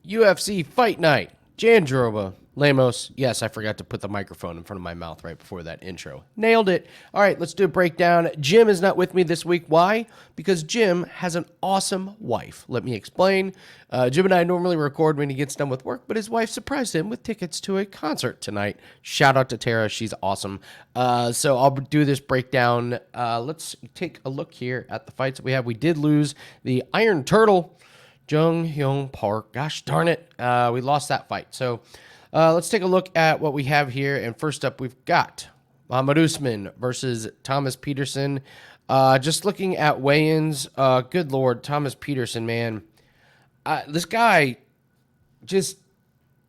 UFC Fight Night. Jandiroba. Lemos. Yes, I forgot to put the microphone in front of my mouth right before that intro. Nailed it. All right, let's do a breakdown. Jim is not with me this week. Why? Because Jim has an awesome wife. Let me explain. Jim and I normally record when he gets done with work, but his wife surprised him with tickets to a concert tonight. Shout out to Tara. She's awesome. So I'll do this breakdown. Let's take a look here at the fights that we have. We did lose the Iron Turtle, Jeong Park. Gosh darn it. We lost that fight. So let's take a look at what we have here. And first up, we've got Mohammed Usman versus Thomas Petersen. Just looking at weigh-ins, good Lord, Thomas Petersen, man. This guy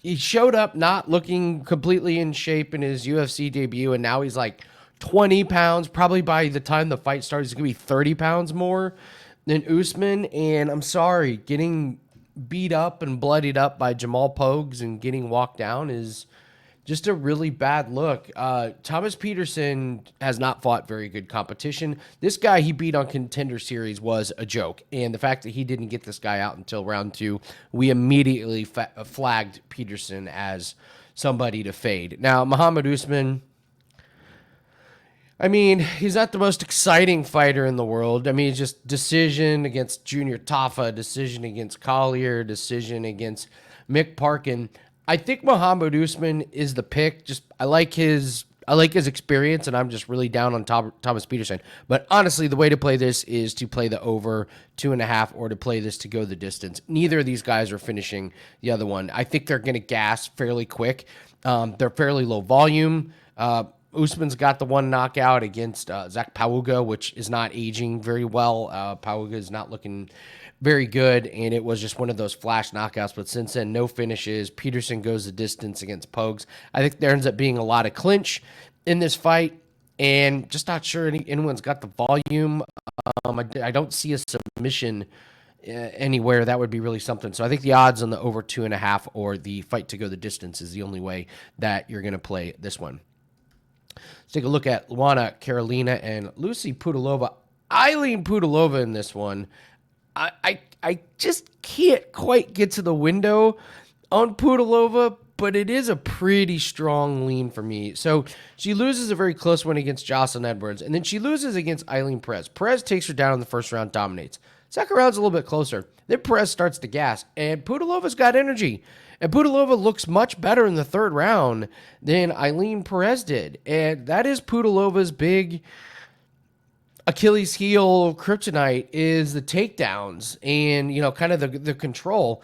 he showed up not looking completely in shape in his UFC debut, and now he's like 20 pounds. Probably by the time the fight starts, he's going to be 30 pounds more than Usman. And I'm sorry, getting beat up and bloodied up by Jamal Pogues and getting walked down is just a really bad look. Thomas Petersen has not fought very good competition. This guy he beat on Contender Series was a joke. And the fact that he didn't get this guy out until round 2, we immediately flagged Petersen as somebody to fade. Now, Mohammed Usman, I mean, he's not the most exciting fighter in the world. I mean, it's just decision against Junior Tafa, decision against Kelleher, decision against Mick Parkin. I think Mohammed Usman is the pick. Just I like his experience, and I'm just really down on Thomas Petersen. But honestly, the way to play this is to play the over 2.5 or to play this to go the distance. Neither of these guys are finishing the other one. I think they're going to gas fairly quick. They're fairly low volume. Usman's got the one knockout against Zach Pauga, which is not aging very well. Pauga is not looking very good, and it was just one of those flash knockouts. But since then, no finishes. Petersen goes the distance against Pogues. I think there ends up being a lot of clinch in this fight, and just not sure anyone's got the volume. I don't see a submission anywhere. That would be really something. So I think the odds on the over 2.5 or the fight to go the distance is the only way that you're going to play this one. Let's take a look at Luana, Carolina, and Lucie Pudilova. I lean Pudilova in this one. I just can't quite get to the window on Pudilova, but it is a pretty strong lean for me. So she loses a very close one against Jocelyn Edwards, and then she loses against Eileen Perez. Perez takes her down in the first round, dominates. Second round's a little bit closer. Then Perez starts to gas, and Pudilova's got energy. And Pudilova looks much better in the third round than Eileen Perez did. And that is Pudilova's big Achilles heel kryptonite is the takedowns and, kind of the control.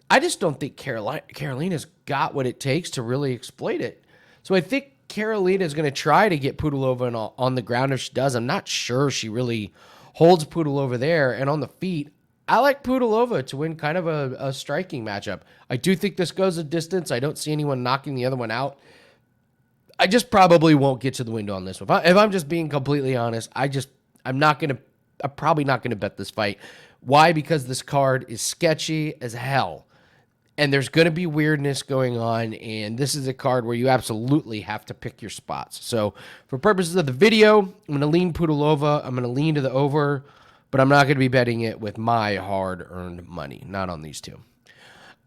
I just don't think Carolina's got what it takes to really exploit it. So I think Carolina is going to try to get Pudilova on the ground. If she does, I'm not sure she really holds Pudilova there. And on the feet, I like Pudilova to win kind of a striking matchup. I do think this goes a distance. I don't see anyone knocking the other one out. I just probably won't get to the window on this one. If I'm just being completely honest, I'm probably not going to bet this fight. Why? Because this card is sketchy as hell. And there's going to be weirdness going on. And this is a card where you absolutely have to pick your spots. So for purposes of the video, I'm going to lean Pudilova. I'm going to lean to the over. But I'm not going to be betting it with my hard-earned money. Not on these two.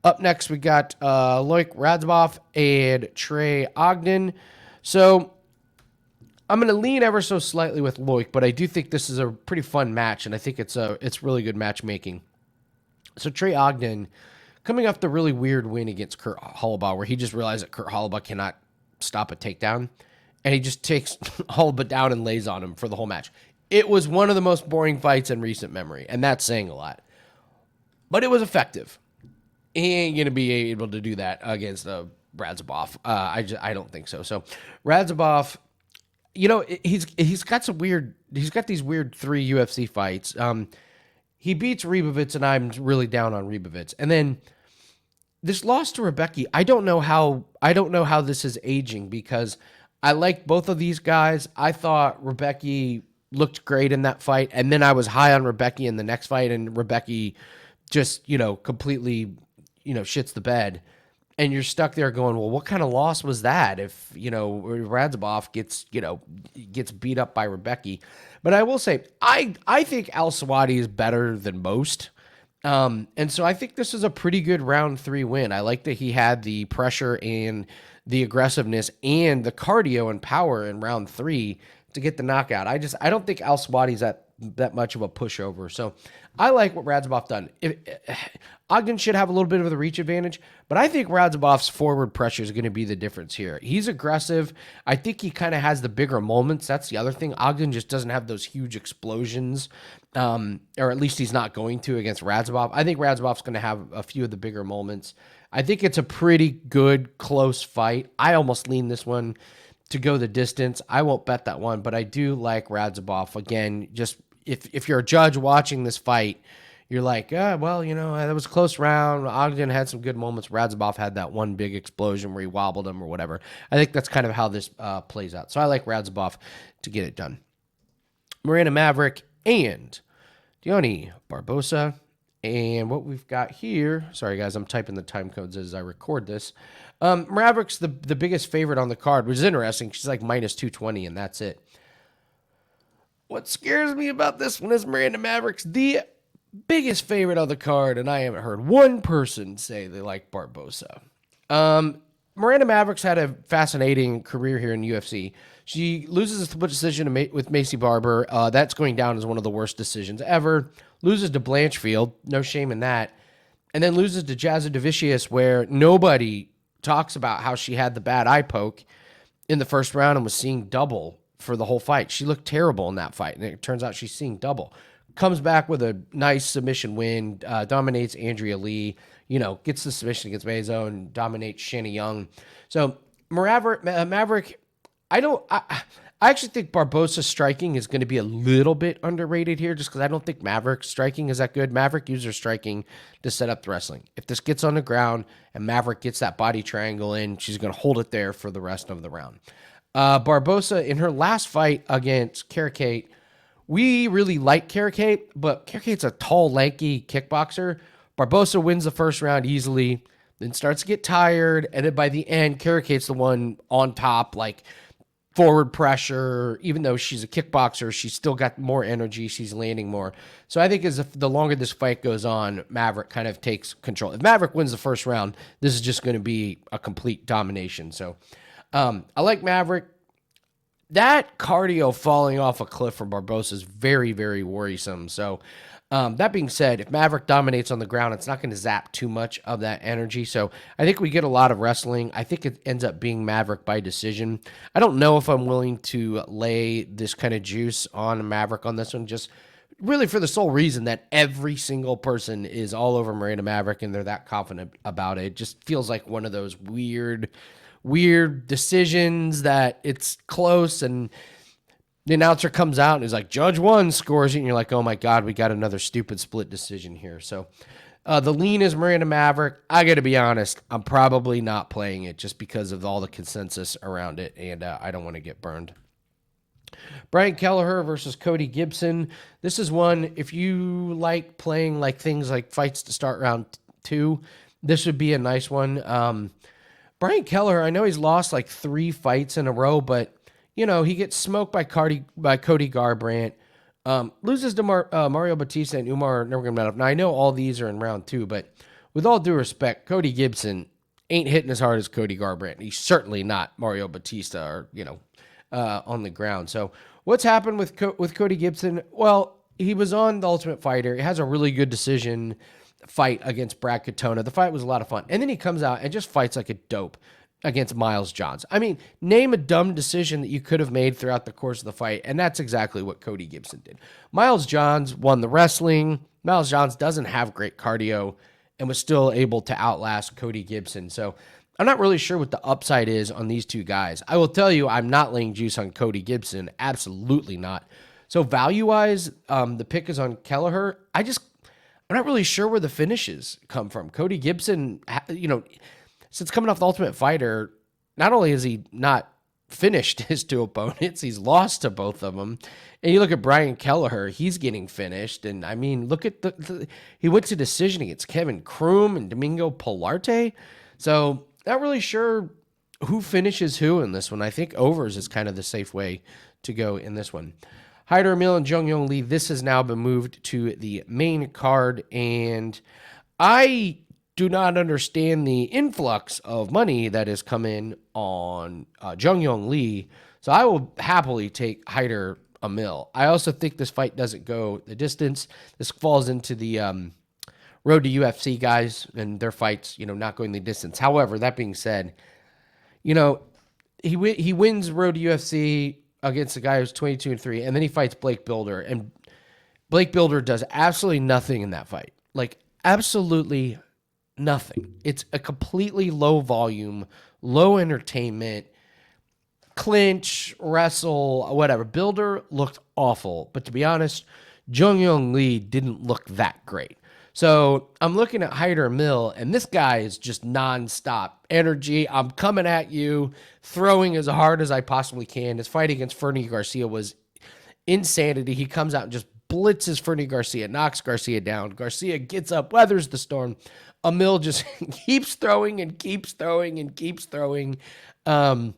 Up next, we got Loik, Radzhabov, and Trey, Ogden. So I'm going to lean ever so slightly with Loik, but I do think this is a pretty fun match, and I think it's really good matchmaking. So Trey Ogden, coming off the really weird win against Kurt Holobaugh, where he just realized that Kurt Holobaugh cannot stop a takedown, and he just takes Holobaugh down and lays on him for the whole match. It was one of the most boring fights in recent memory, and that's saying a lot. But it was effective. He ain't going to be able to do that against Radzhabov. I don't think so. So Radzhabov, he's got these weird 3 UFC fights. He beats Rybovits, and I'm really down on Rybovits. And then this loss to Rebecca, I don't know how this is aging, because I like both of these guys. I thought Rebecca looked great in that fight, and then I was high on Rebecca in the next fight, and Rebecca just, completely, shits the bed. And you're stuck there going, well, what kind of loss was that if, Radzhabov gets beat up by Rebecca? But I will say, I think Al Swati is better than most. And so I think this is a pretty good round 3 win. I like that he had the pressure and the aggressiveness and the cardio and power in round 3 to get the knockout. I don't think Al Swati's that much of a pushover. So I like what Radzhabov done. Ogden should have a little bit of the reach advantage, but I think Radzhabov's forward pressure is going to be the difference here. He's aggressive. I think he kind of has the bigger moments. That's the other thing. Ogden just doesn't have those huge explosions, or at least he's not going to against Radzhabov. I think Radzhabov's going to have a few of the bigger moments. I think it's a pretty good, close fight. I almost lean this one to go the distance. I won't bet that one, but I do like Radzhabov. Again, just if you're a judge watching this fight, you're like, well, that was a close round. Ogden had some good moments. Radzhabov had that one big explosion where he wobbled him or whatever. I think that's kind of how this plays out. So I like Radzhabov to get it done. Miranda Maverick and Dione Barbosa. And what we've got here, sorry guys, I'm typing the time codes as I record this. Maverick's the biggest favorite on the card, which is interesting. She's like minus 220, and that's it. What scares me about this one is Miranda Maverick's the biggest favorite on the card, and I haven't heard one person say they like Barbosa. Miranda Maverick's had a fascinating career here in UFC. She loses a split decision with Macy Barber. That's going down as one of the worst decisions ever. Loses to Blanchfield. No shame in that. And then loses to Jazza Davicius, where nobody talks about how she had the bad eye poke in the first round and was seeing double for the whole fight. She looked terrible in that fight, and it turns out she's seeing double. Comes back with a nice submission win, dominates Andrea Lee, gets the submission against Mazo and dominates Shanna Yeong. So Maverick, I actually think Barbosa's striking is going to be a little bit underrated here just because I don't think Maverick's striking is that good. Maverick used her striking to set up the wrestling. If this gets on the ground and Maverick gets that body triangle in, she's going to hold it there for the rest of the round. Barbosa, in her last fight against Carricate, we really like Carricate, but Carricate's a tall, lanky kickboxer. Barbosa wins the first round easily, then starts to get tired, and then by the end, Carricate's the one on top, like forward pressure. Even though she's a kickboxer, she's still got more energy. She's landing more. So I think the longer this fight goes on, Maverick kind of takes control. If Maverick wins the first round, this is just going to be a complete domination. So I like Maverick. That cardio falling off a cliff from Barbosa is very, very worrisome. So that being said, if Maverick dominates on the ground, it's not going to zap too much of that energy. So I think we get a lot of wrestling. I think it ends up being Maverick by decision. I don't know if I'm willing to lay this kind of juice on Maverick on this one, just really for the sole reason that every single person is all over Miranda Maverick and they're that confident about it. It just feels like one of those weird decisions that it's close and the announcer comes out and is like, Judge 1 scores it, and you're like, oh my God, we got another stupid split decision here. So the lean is Miranda Maverick. I got to be honest, I'm probably not playing it just because of all the consensus around it, and I don't want to get burned. Brian Kelleher versus Cody Gibson. This is one, if you like playing like things like fights to start round 2, this would be a nice one. Brian Kelleher, I know he's lost like 3 fights in a row, but he gets smoked by Cody Garbrandt, loses to Mario Batista and Umar Nurmagomedov. Now I know all these are in round 2, but with all due respect, Cody Gibson ain't hitting as hard as Cody Garbrandt. He's certainly not Mario Batista or on the ground. So what's happened with Cody Gibson? Well, he was on The Ultimate Fighter. He has a really good decision fight against Brad Katona. The fight was a lot of fun. And then he comes out and just fights like a dope against Miles Johns. I mean, name a dumb decision that you could have made throughout the course of the fight, and that's exactly what Cody Gibson did. Miles Johns won the wrestling. Miles Johns doesn't have great cardio and was still able to outlast Cody Gibson. So I'm not really sure what the upside is on these two guys. I will tell you, I'm not laying juice on Cody Gibson. Absolutely not. So value-wise, the pick is on Kelleher. I'm not really sure where the finishes come from. Cody Gibson, since coming off The Ultimate Fighter, not only has he not finished his 2 opponents, he's lost to both of them. And you look at Brian Kelleher, he's getting finished. And I mean, look at he went to decision against Kevin Kroom and Domingo Pilarte. So not really sure who finishes who in this one. I think overs is kind of the safe way to go in this one. Hyder, Amil, and Jeong Lee. This has now been moved to the main card, and I do not understand the influx of money that has come in on Jeong Lee, so I will happily take Hyder, Amil. I also think this fight doesn't go the distance. This falls into the road to UFC guys and their fights, not going the distance. However, that being said, he wins road to UFC against a guy who's 22-3, and then he fights Blake Builder, and Blake Builder does absolutely nothing in that fight. Like, absolutely nothing. It's a completely low volume, low entertainment, clinch, wrestle, whatever. Builder looked awful, but to be honest, Jeong Lee didn't look that great. So I'm looking at Hyder Mill, and this guy is just nonstop energy. I'm coming at you, throwing as hard as I possibly can. His fight against Fernie Garcia was insanity. He comes out and just blitzes Fernie Garcia, knocks Garcia down. Garcia gets up, weathers the storm. Amil just keeps throwing and keeps throwing and keeps throwing. I'm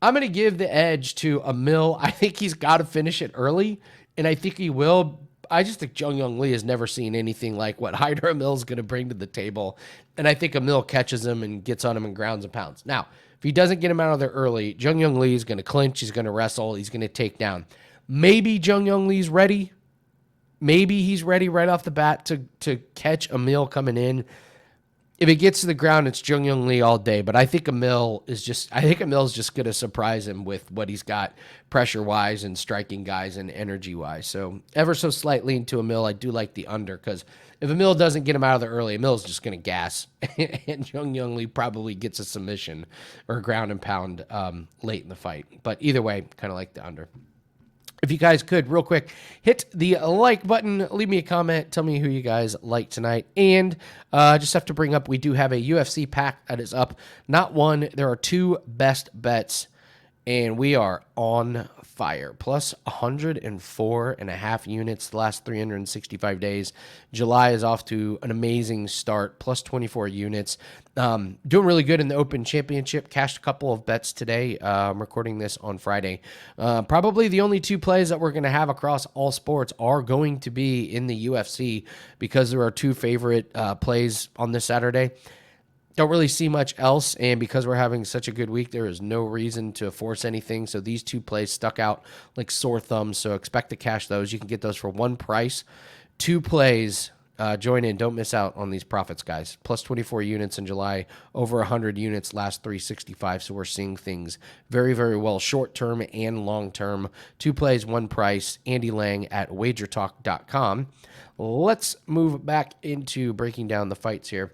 going to give the edge to Amil. I think he's got to finish it early, and I think he will. I just think Jeong Lee has never seen anything like what Hyder Amil is going to bring to the table, and I think Amil catches him and gets on him in grounds and pounds. Now, if he doesn't get him out of there early, Jeong Lee is going to clinch, he's going to wrestle, he's going to take down. Maybe Jeong Lee's ready. Maybe he's ready right off the bat to catch Amil coming in. If it gets to the ground, it's Jeong Lee all day. But I think Amil's just going to surprise him with what he's got pressure-wise and striking guys and energy-wise. So ever so slightly into Amil, I do like the under, because if Amil doesn't get him out of there early, Amil's just going to gas. And Jeong Lee probably gets a submission or a ground and pound late in the fight. But either way, kind of like the under. If you guys could, real quick, hit the like button, leave me a comment, tell me who you guys like tonight. And just have to bring up, we do have a UFC pack that is up. Not one, there are two best bets, and we are on fire. Plus 104.5 units the last 365 days. July is off to an amazing start, plus 24 units. Doing really good in the Open Championship. Cashed a couple of bets today. I'm recording this on Friday. Probably the only two plays that we're going to have across all sports are going to be in the UFC, because there are two favorite plays on this Saturday. Don't really see much else, and because we're having such a good week, there is no reason to force anything. So these two plays stuck out like sore thumbs, so expect to cash those. You can get those for one price. Two plays. Join in. Don't miss out on these profits, guys. Plus 24 units in July, over 100 units last 365, so we're seeing things very, very well, short-term and long-term. Two plays, one price. Andy Lang at wagertalk.com. Let's move back into breaking down the fights here.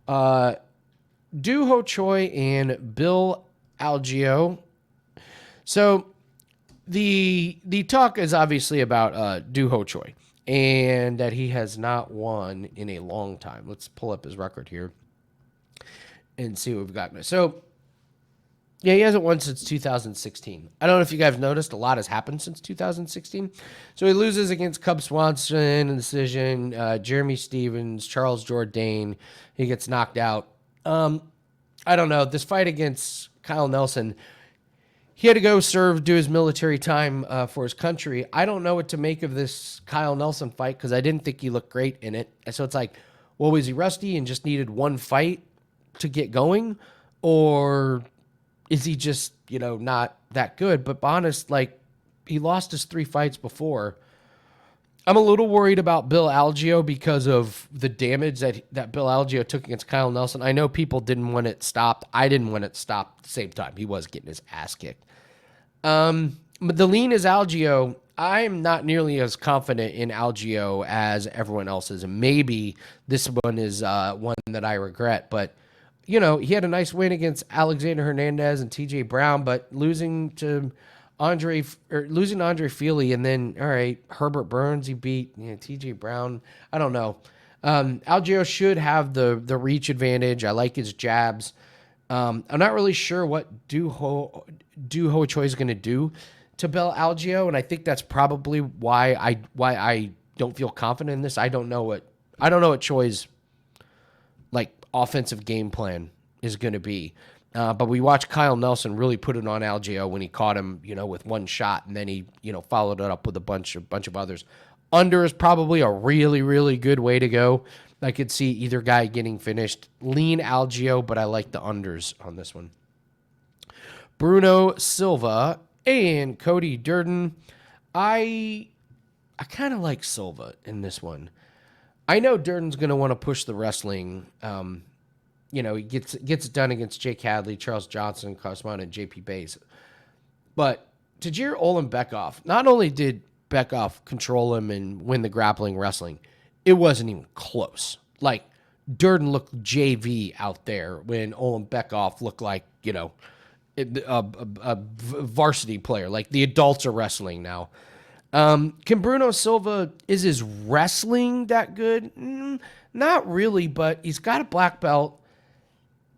Ho Choi and Bill Algeo. So the talk is obviously about Ho Choi, and that he has not won in a long time. Let's pull up his record here and see what we've got. So, yeah, he hasn't won since 2016. I don't know if you guys noticed, a lot has happened since 2016. So he loses against Cub Swanson in the decision, Jeremy Stevens, Charles Jourdain. He gets knocked out. I don't know. This fight against Kyle Nelson, he had to go do his military time for his country. I don't know what to make of this Kyle Nelson fight, because I didn't think he looked great in it. So it's like, well, was he rusty and just needed one fight to get going? Or is he just, not that good? But honest, like, he lost his 3 fights before. I'm a little worried about Bill Algeo because of the damage that Bill Algeo took against Kyle Nelson. I know people didn't want it stopped. I didn't want it stopped at the same time. He was getting his ass kicked. But the lean is Algeo. I'm not nearly as confident in Algeo as everyone else is. And maybe this one is one that I regret. But, he had a nice win against Alexander Hernandez and TJ Brown, but losing Andre Feely, and then, all right, Herbert Burns, he beat TJ Brown. I don't know. Algeo should have the reach advantage. I like his jabs. I'm not really sure what Ho Choi is going to do to Bill Algeo, and I think that's probably why I don't feel confident in this. I don't know what Choi's like offensive game plan is going to be. But we watched Kyle Nelson really put it on Algeo when he caught him, with one shot, and then he, followed it up with a bunch of others. Under is probably a really, really good way to go. I could see either guy getting finished. Lean Algeo, but I like the unders on this one. Bruno Silva and Cody Durden. I kind of like Silva in this one. I know Durden's going to want to push the wrestling. He gets it done against Jake Hadley, Charles Johnson, Kosman, and JP Bays. But Tajir Ulanbekov, not only did Bekov control him and win the grappling wrestling, it wasn't even close. Like, Durden looked JV out there when Ulanbekov looked like, a varsity player. Like, the adults are wrestling now. Can Bruno Silva, is his wrestling that good? Not really, but he's got a black belt.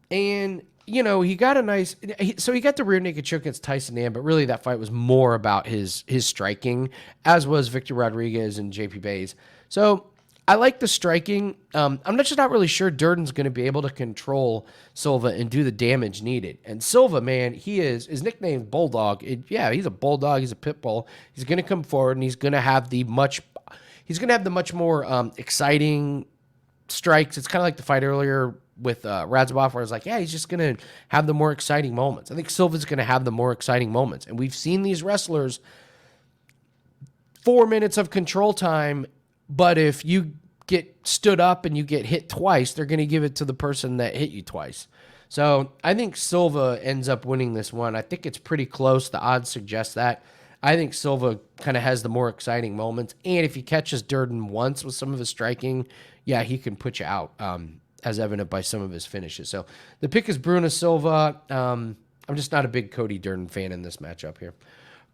And, he got a nice... So he got the rear naked choke against Tyson Nam, but really that fight was more about his striking, as was Victor Rodriguez and JP Bays. So I like the striking. I'm just not really sure Durden's going to be able to control Silva and do the damage needed. And Silva, man, his nickname Bulldog. He's a bulldog. He's a pit bull. He's going to come forward and he's going to have the much more exciting strikes. It's kind of like the fight earlier with Radzhabov, where I was like, he's just going to have the more exciting moments. I think Silva's going to have the more exciting moments. And we've seen these wrestlers 4 minutes of control time, but if you get stood up and you get hit twice, they're going to give it to the person that hit you twice. So I think Silva ends up winning this one. I think it's pretty close. The odds suggest that. I think Silva kind of has the more exciting moments. And if he catches Durden once with some of his striking, he can put you out, as evident by some of his finishes. So the pick is Bruno Silva. I'm just not a big Cody Durden fan in this matchup here.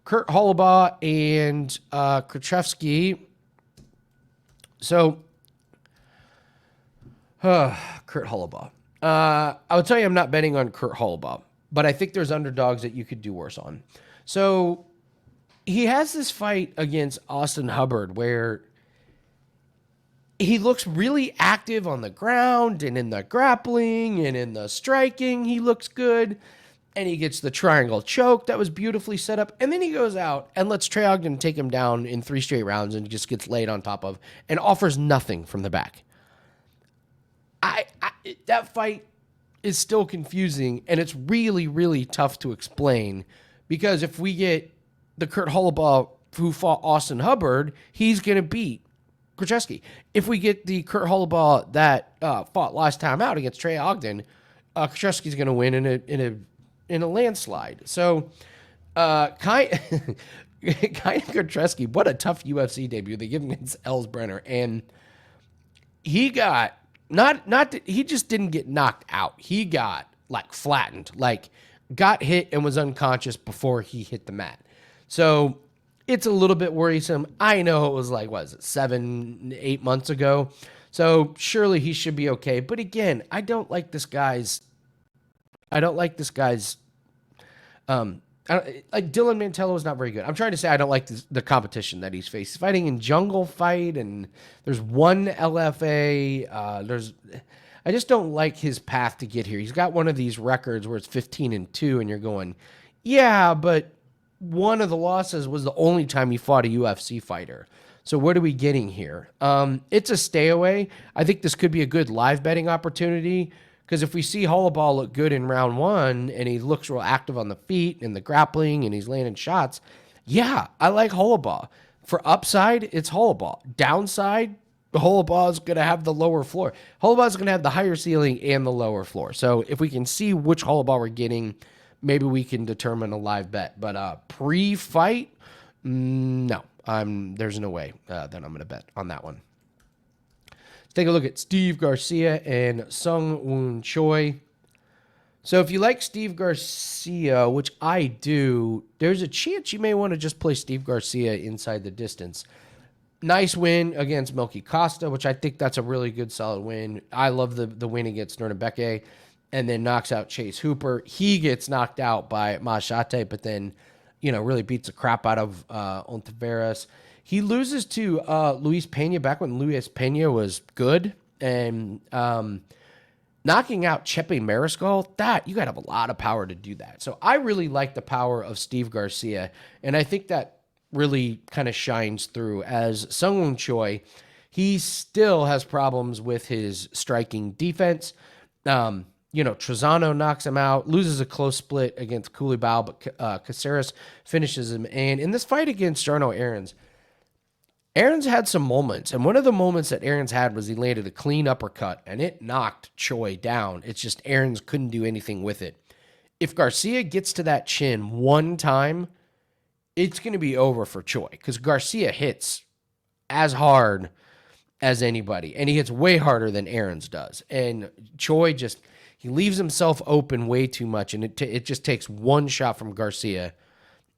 Kurt Holobaugh and Krzyzewski. So, Kurt Holobaugh. I would tell you I'm not betting on Kurt Holobaugh, but I think there's underdogs that you could do worse on. So he has this fight against Austin Hubbard where he looks really active on the ground and in the grappling and in the striking. He looks good. And he gets the triangle choke that was beautifully set up. And then he goes out and lets Trey Ogden take him down in 3 straight rounds and just gets laid on top of and offers nothing from the back. That fight is still confusing, and it's really, really tough to explain, because if we get the Kurt Holobaugh who fought Austin Hubbard, he's going to beat Krzyzewski. If we get the Kurt Holobaugh that fought last time out against Trey Ogden, Krzyzewski's going to win in a landslide. So, kind of Krzyzewski, what a tough UFC debut. They give him against Ellsbrenner, and he got he just didn't get knocked out. He got flattened, got hit and was unconscious before he hit the mat. So it's a little bit worrisome. I know it was 7-8 months ago. So surely he should be okay. But again, I don't like this guy's. Dylan Mantello is not very good. I'm trying to say I don't like the competition that he's faced. He's fighting in Jungle Fight, and there's one LFA. I just don't like his path to get here. He's got one of these records where it's 15-2, and you're going, but one of the losses was the only time he fought a UFC fighter. So what are we getting here? It's a stay away. I think this could be a good live betting opportunity, because if we see Holobaugh look good in round 1 and he looks real active on the feet and the grappling and he's landing shots, I like Holobaugh. For upside, it's Holobaugh. Downside, Holobaugh is going to have the lower floor. Holobaugh is going to have the higher ceiling and the lower floor. So if we can see which Holobaugh we're getting, maybe we can determine a live bet. But pre-fight, no. There's no way that I'm going to bet on that one. Take a look at Steve Garcia and Sung Woon Choi. So if you like Steve Garcia, which I do, there's a chance you may want to just play Steve Garcia inside the distance. Nice win against Milky Costa, which I think that's a really good, solid win. I love the win against Nurnabeke, and then knocks out Chase Hooper. He gets knocked out by Machate, but then, really beats the crap out of Ontiveros. He loses to Luis Pena back when Luis Pena was good. And knocking out Chepe Mariscal, that you got to have a lot of power to do that. So I really like the power of Steve Garcia, and I think that really kind of shines through as Sungwon Choi. He still has problems with his striking defense. Trezano knocks him out, loses a close split against Coulibaly, but Caceres finishes him. And in this fight against Jarno Aaron's had some moments, and one of the moments that Aaron's had was he landed a clean uppercut, and it knocked Choi down. It's just Aaron's couldn't do anything with it. If Garcia gets to that chin one time, it's going to be over for Choi, because Garcia hits as hard as anybody, and he hits way harder than Aaron's does. And Choi he leaves himself open way too much, and it just takes one shot from Garcia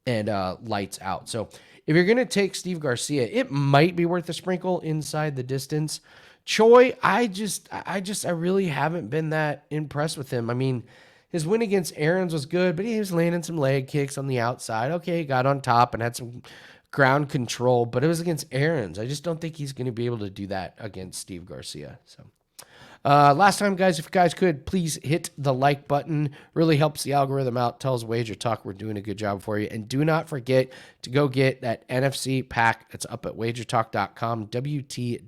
and lights out. So if you're going to take Steve Garcia, it might be worth a sprinkle inside the distance. Choi, I really haven't been that impressed with him. I mean, his win against Aaron's was good, but he was landing some leg kicks on the outside. Okay, he got on top and had some ground control, but it was against Aaron's. I just don't think he's going to be able to do that against Steve Garcia. So last time, guys, if you guys could, please hit the like button. Really helps the algorithm out. Tells Wager Talk we're doing a good job for you. And do not forget to go get that NFC pack. It's up at wagertalk.com, wt.buzz/AL.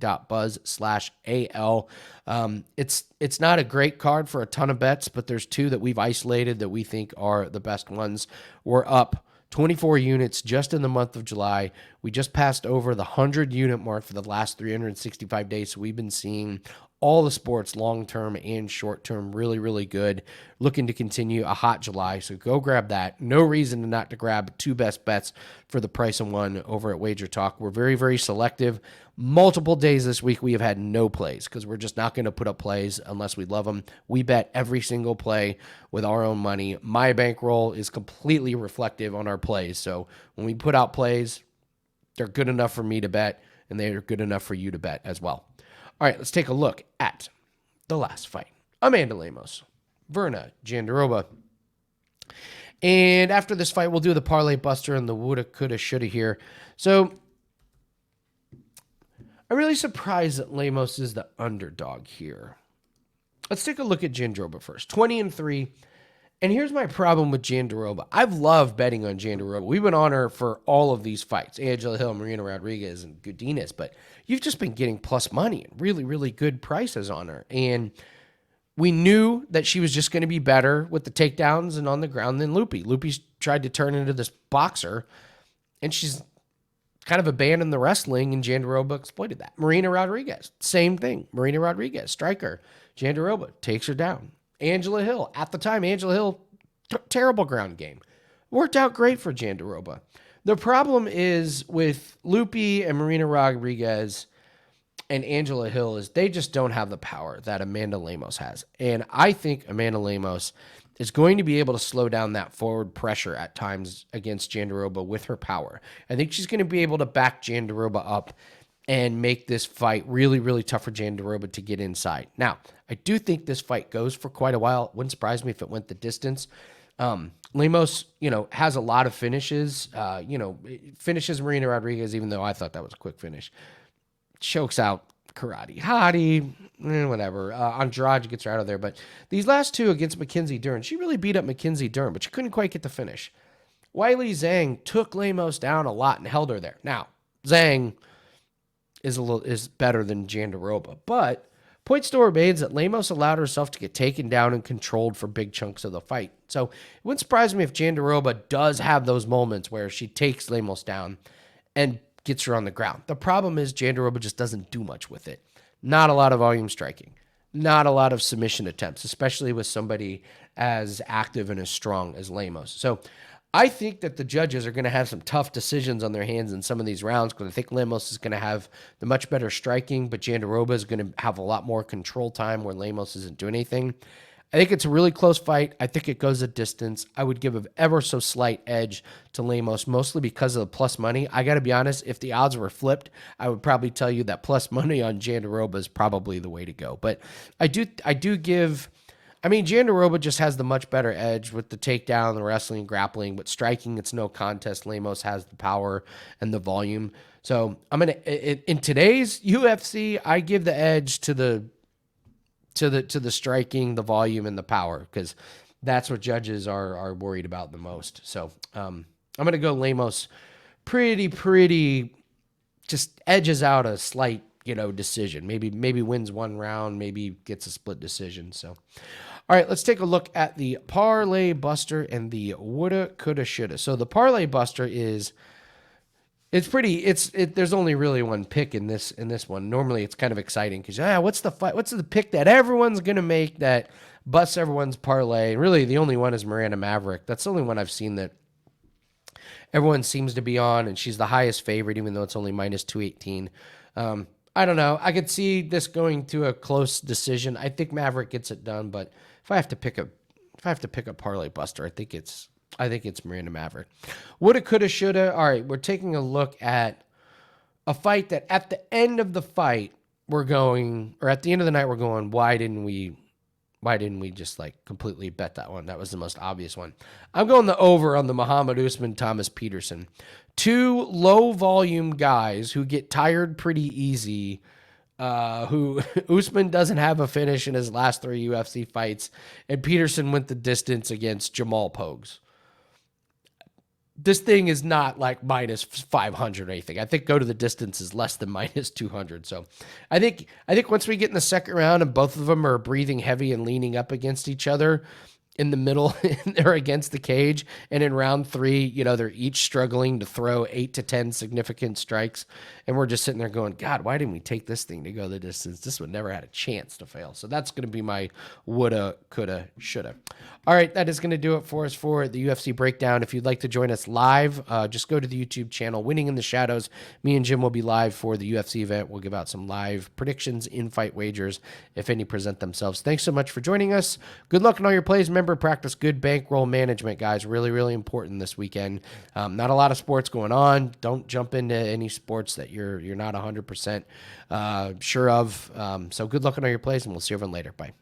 It's not a great card for a ton of bets, but there's two that we've isolated that we think are the best ones. We're up 24 units just in the month of July. We just passed over the 100-unit mark for the last 365 days. So we've been seeing all the sports, long-term and short-term, really, really good. Looking to continue a hot July, so go grab that. No reason not to grab two best bets for the price of one over at Wager Talk. We're very, very selective. Multiple days this week we have had no plays because we're just not going to put up plays unless we love them. We bet every single play with our own money. My bankroll is completely reflective on our plays, so when we put out plays, they're good enough for me to bet, and they're good enough for you to bet as well. All right, let's take a look at the last fight. Amanda Lemos, Virna Jandiroba. And after this fight, we'll do the parlay buster and the woulda, coulda, shoulda here. So I'm really surprised that Lemos is the underdog here. Let's take a look at Jandiroba first. 20-3. And here's my problem with Jandiroba. I've loved betting on Jandiroba. We've been on her for all of these fights. Angela Hill, Marina Rodriguez, and Godinez. But you've just been getting plus money and really, really good prices on her. And we knew that she was just going to be better with the takedowns and on the ground than Lucie. Lucie's tried to turn into this boxer, and she's kind of abandoned the wrestling, and Jandiroba exploited that. Marina Rodriguez, same thing. Marina Rodriguez, striker. Jandiroba takes her down. Angela Hill, at the time, terrible ground game. Worked out great for Jandiroba. The problem is with Lucie and Marina Rodriguez and Angela Hill is they just don't have the power that Amanda Lemos has. And I think Amanda Lemos is going to be able to slow down that forward pressure at times against Jandiroba with her power. I think she's going to be able to back Jandiroba up and make this fight really, really tough for Jandiroba to get inside. Now, I do think this fight goes for quite a while. It wouldn't surprise me if it went the distance. Lemos, has a lot of finishes. Finishes Marina Rodriguez, even though I thought that was a quick finish. Chokes out Karate Hottie, whatever. Andrade gets her out of there. But these last two against Mackenzie Dern, she really beat up Mackenzie Dern, but she couldn't quite get the finish. Weili Zhang took Lemos down a lot and held her there. Now, Zhang is better than Jandiroba, but point still remains that Lemos allowed herself to get taken down and controlled for big chunks of the fight. So it wouldn't surprise me if Jandiroba does have those moments where she takes Lemos down and gets her on the ground. The problem is Jandiroba just doesn't do much with it. Not a lot of volume striking. Not a lot of submission attempts, especially with somebody as active and as strong as Lemos. So I think that the judges are going to have some tough decisions on their hands in some of these rounds because I think Lemos is going to have the much better striking, but Jandiroba is going to have a lot more control time where Lemos isn't doing anything. I think it's a really close fight. I think it goes a distance. I would give an ever so slight edge to Lemos, mostly because of the plus money. I got to be honest, if the odds were flipped, I would probably tell you that plus money on Jandiroba is probably the way to go. But I do give... Jandiroba just has the much better edge with the takedown, the wrestling, grappling, but striking, it's no contest. Lemos has the power and the volume. So in today's UFC, I give the edge to the to the striking, the volume, and the power, because that's what judges are worried about the most. So I'm gonna go Lemos, pretty, just edges out a slight decision. Maybe wins one round, maybe gets a split decision. So. All right, let's take a look at the Parlay Buster and the Woulda, Coulda, Shoulda. So the Parlay Buster there's only really one pick in this one. Normally it's kind of exciting because what's the pick that everyone's gonna make that busts everyone's parlay? Really, the only one is Miranda Maverick. That's the only one I've seen that everyone seems to be on, and she's the highest favorite, even though it's only minus 218. I don't know. I could see this going to a close decision. I think Maverick gets it done, but if I have to pick a parlay buster, I think it's Miranda Maverick. Woulda, coulda, shoulda. All right, we're taking a look at a fight that at the end of the fight at the end of the night we're going, why didn't we just like completely bet that one? That was the most obvious one. I'm going the over on the Mohammed Usman Thomas Petersen. Two low volume guys who get tired pretty easy. Who Usman doesn't have a finish in his last 3 UFC fights, and Petersen went the distance against Jamal Pogues. This thing is not like minus 500 or anything. I think go to the distance is less than minus 200. So I think once we get in the second round and both of them are breathing heavy and leaning up against each other in the middle, they're against the cage, and in round 3, they're each struggling to throw 8 to 10 significant strikes, and we're just sitting there going, God, why didn't we take this thing to go the distance? This one never had a chance to fail. So that's going to be my woulda, coulda, shoulda. All right, that is going to do it for us for the UFC breakdown. If you'd like to join us live, just go to the YouTube channel, Winning in the Shadows. Me and Jim will be live for the UFC event. We'll give out some live predictions, in-fight wagers, if any present themselves. Thanks so much for joining us. Good luck in all your plays. Remember, practice good bankroll management, guys. Really, really important this weekend. Not a lot of sports going on. Don't jump into any sports that you're not 100% sure of. So good luck in all your plays, and we'll see everyone later. Bye.